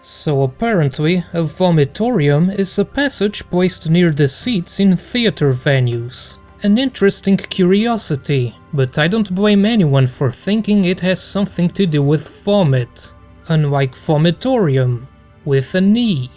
So apparently, a Vomitoreum is a passage placed near the seats in theater venues. An interesting curiosity, but I don't blame anyone for thinking it has something to do with vomit. Unlike Vomitoreum, with an E.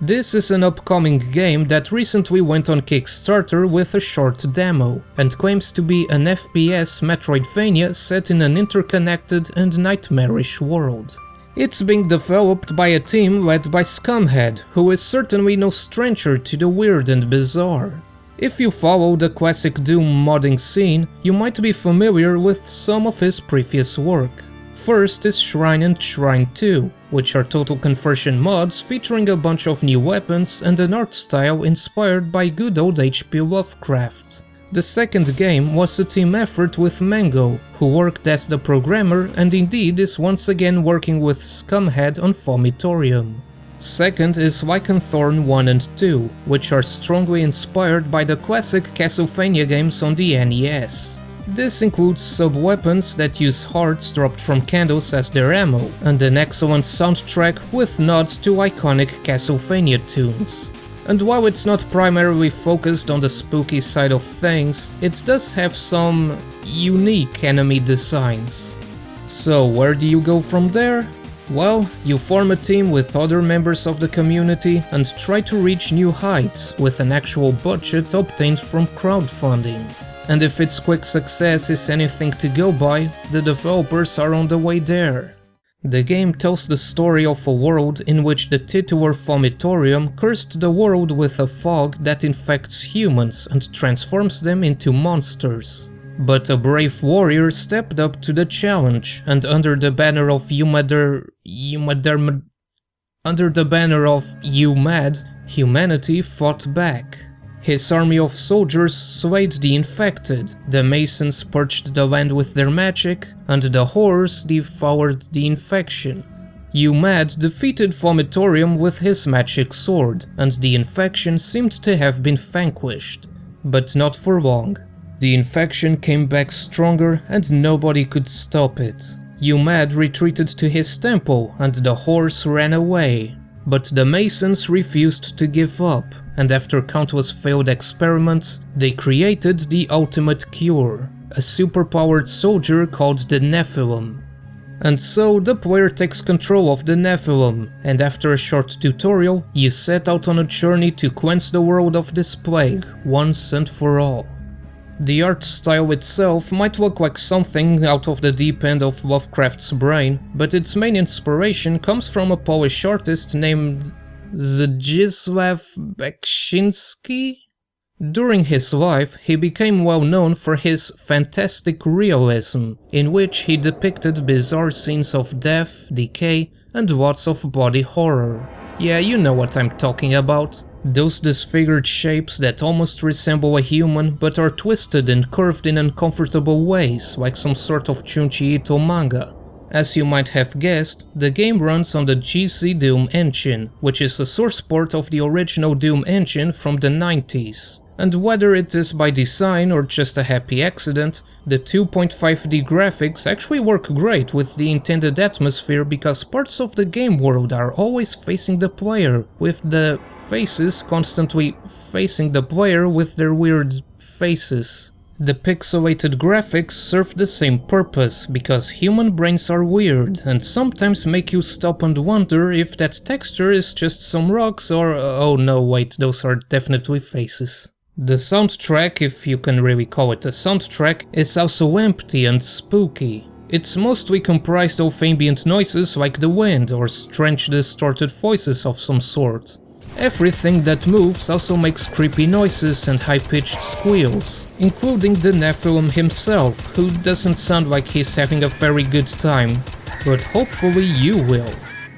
This is an upcoming game that recently went on Kickstarter with a short demo, and claims to be an FPS Metroidvania set in an interconnected and nightmarish world. It's being developed by a team led by Scumhead, who is certainly no stranger to the weird and bizarre. If you follow the classic Doom modding scene, you might be familiar with some of his previous work. First is Shrine and Shrine 2, which are total conversion mods featuring a bunch of new weapons and an art style inspired by good old H.P. Lovecraft. The second game was a team effort with Mango, who worked as the programmer and indeed is once again working with Scumhead on Vomitoreum. Second is Lycanthorn 1 and 2, which are strongly inspired by the classic Castlevania games on the NES. This includes sub-weapons that use hearts dropped from candles as their ammo, and an excellent soundtrack with nods to iconic Castlevania tunes. And while it's not primarily focused on the spooky side of things, it does have some unique enemy designs. So where do you go from there? Well, you form a team with other members of the community and try to reach new heights with an actual budget obtained from crowdfunding. And if its quick success is anything to go by, the developers are on the way there. The game tells the story of a world in which the titular Vomitoreum cursed the world with a fog that infects humans and transforms them into monsters. But a brave warrior stepped up to the challenge, and under the banner of UMAD, humanity fought back. His army of soldiers swayed the infected, the Masons purged the land with their magic, and the horrors devoured the infection. UMAD defeated Vomitoreum with his magic sword, and the infection seemed to have been vanquished. But not for long. The infection came back stronger and nobody could stop it. UMAD retreated to his temple and the horse ran away. But the Masons refused to give up, and after countless failed experiments, they created the ultimate cure, a superpowered soldier called the Nephilim. And so the player takes control of the Nephilim, and after a short tutorial, you set out on a journey to cleanse the world of this plague, once and for all. The art style itself might look like something out of the deep end of Lovecraft's brain, but its main inspiration comes from a Polish artist named Zdzisław Beksiński. During his life, he became well known for his fantastic realism, in which he depicted bizarre scenes of death, decay, and lots of body horror. Yeah, you know what I'm talking about. Those disfigured shapes that almost resemble a human but are twisted and curved in uncomfortable ways, like some sort of Junji Ito manga. As you might have guessed, the game runs on the GZ Doom engine, which is a source port of the original Doom engine from the 90s. And whether it is by design or just a happy accident, the 2.5D graphics actually work great with the intended atmosphere because parts of the game world are always facing the player, with the faces constantly facing the player with their weird faces. The pixelated graphics serve the same purpose, because human brains are weird and sometimes make you stop and wonder if that texture is just some rocks or oh no wait, those are definitely faces. The soundtrack, if you can really call it a soundtrack, is also empty and spooky. It's mostly comprised of ambient noises like the wind or strange distorted voices of some sort. Everything that moves also makes creepy noises and high-pitched squeals, including the Nephilim himself, who doesn't sound like he's having a very good time, but hopefully you will.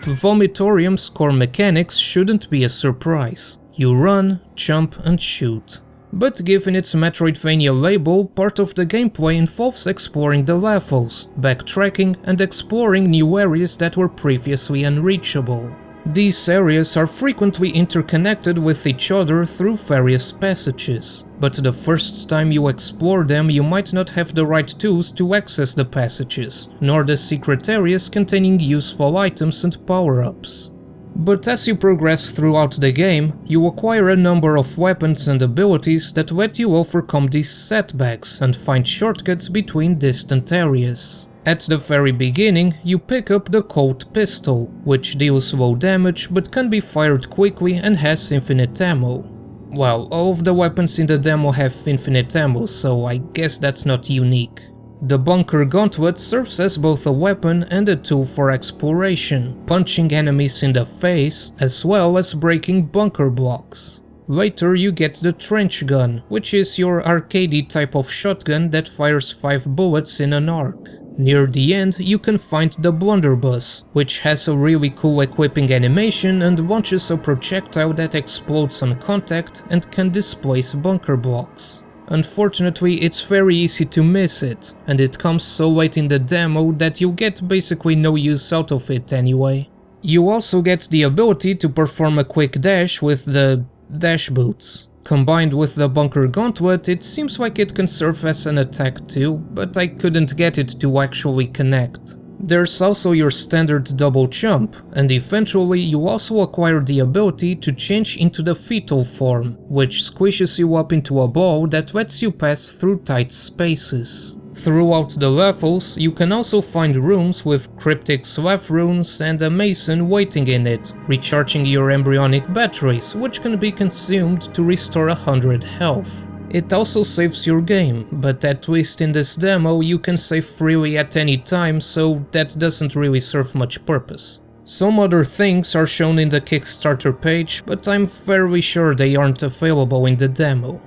Vomitoreum's core mechanics shouldn't be a surprise. You run, jump and shoot. But given its Metroidvania label, part of the gameplay involves exploring the levels, backtracking and exploring new areas that were previously unreachable. These areas are frequently interconnected with each other through various passages, but the first time you explore them you might not have the right tools to access the passages, nor the secret areas containing useful items and power-ups. But as you progress throughout the game, you acquire a number of weapons and abilities that let you overcome these setbacks and find shortcuts between distant areas. At the very beginning, you pick up the Colt pistol, which deals low damage but can be fired quickly and has infinite ammo. Well, all of the weapons in the demo have infinite ammo, so I guess that's not unique. The Bunker Gauntlet serves as both a weapon and a tool for exploration, punching enemies in the face, as well as breaking bunker blocks. Later you get the Trench Gun, which is your arcadey type of shotgun that fires 5 bullets in an arc. Near the end you can find the Blunderbuss, which has a really cool equipping animation and launches a projectile that explodes on contact and can displace bunker blocks. Unfortunately, it's very easy to miss it, and it comes so late in the demo that you get basically no use out of it anyway. You also get the ability to perform a quick dash with the dash boots. Combined with the Bunker Gauntlet, it seems like it can serve as an attack too, but I couldn't get it to actually connect. There's also your standard double jump, and eventually you also acquire the ability to change into the fetal form, which squishes you up into a ball that lets you pass through tight spaces. Throughout the levels, you can also find rooms with cryptic Slav runes and a mason waiting in it, recharging your embryonic batteries, which can be consumed to restore 100 health. It also saves your game, but at least in this demo you can save freely at any time, so that doesn't really serve much purpose. Some other things are shown in the Kickstarter page, but I'm fairly sure they aren't available in the demo.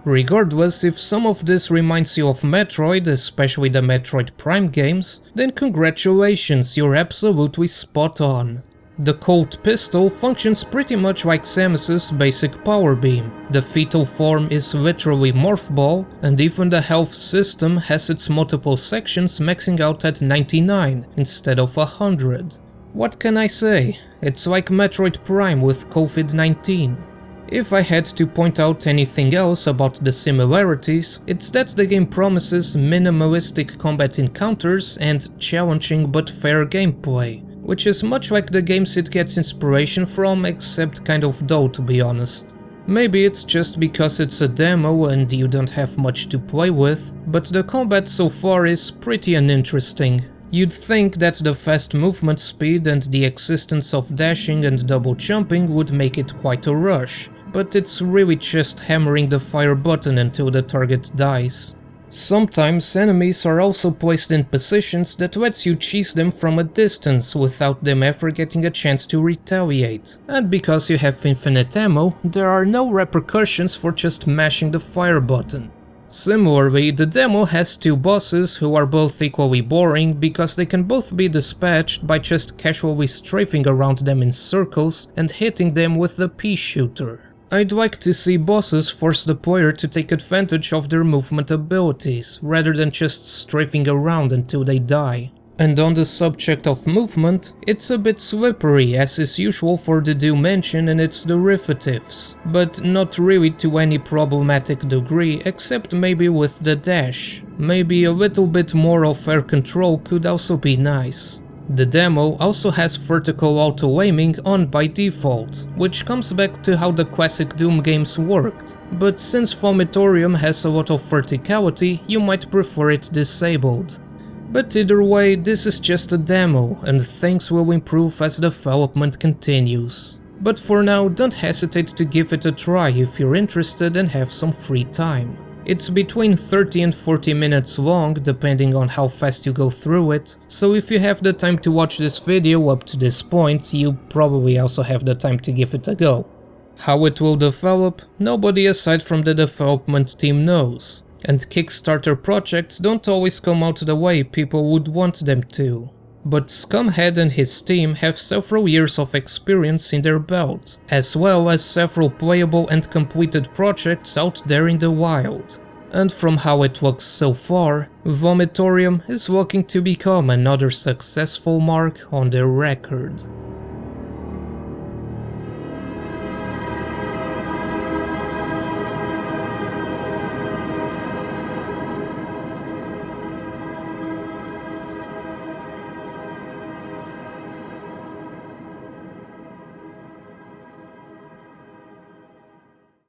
Regardless, if some of this reminds you of Metroid, especially the Metroid Prime games, then congratulations, you're absolutely spot on. The Colt pistol functions pretty much like Samus's basic power beam. The fetal form is literally Morph Ball, and even the health system has its multiple sections maxing out at 99 instead of 100. What can I say? It's like Metroid Prime with COVID-19. If I had to point out anything else about the similarities, it's that the game promises minimalistic combat encounters and challenging but fair gameplay, which is much like the games it gets inspiration from, except kind of dull to be honest. Maybe it's just because it's a demo and you don't have much to play with, but the combat so far is pretty uninteresting. You'd think that the fast movement speed and the existence of dashing and double jumping would make it quite a rush, but it's really just hammering the fire button until the target dies. Sometimes enemies are also placed in positions that lets you cheese them from a distance without them ever getting a chance to retaliate. And because you have infinite ammo, there are no repercussions for just mashing the fire button. Similarly, the demo has 2 bosses who are both equally boring because they can both be dispatched by just casually strafing around them in circles and hitting them with the pea shooter. I'd like to see bosses force the player to take advantage of their movement abilities, rather than just strafing around until they die. And on the subject of movement, it's a bit slippery as is usual for the Doom engine and its derivatives, but not really to any problematic degree except maybe with the dash. Maybe a little bit more of air control could also be nice. The demo also has vertical auto-aiming on by default, which comes back to how the classic Doom games worked, but since Vomitoreum has a lot of verticality, you might prefer it disabled. But either way, this is just a demo, and things will improve as development continues. But for now, don't hesitate to give it a try if you're interested and have some free time. It's between 30 and 40 minutes long, depending on how fast you go through it, so if you have the time to watch this video up to this point, you probably also have the time to give it a go. How it will develop, nobody aside from the development team knows, and Kickstarter projects don't always come out the way people would want them to. But Scumhead and his team have several years of experience in their belt, as well as several playable and completed projects out there in the wild. And from how it looks so far, Vomitoreum is looking to become another successful mark on their record.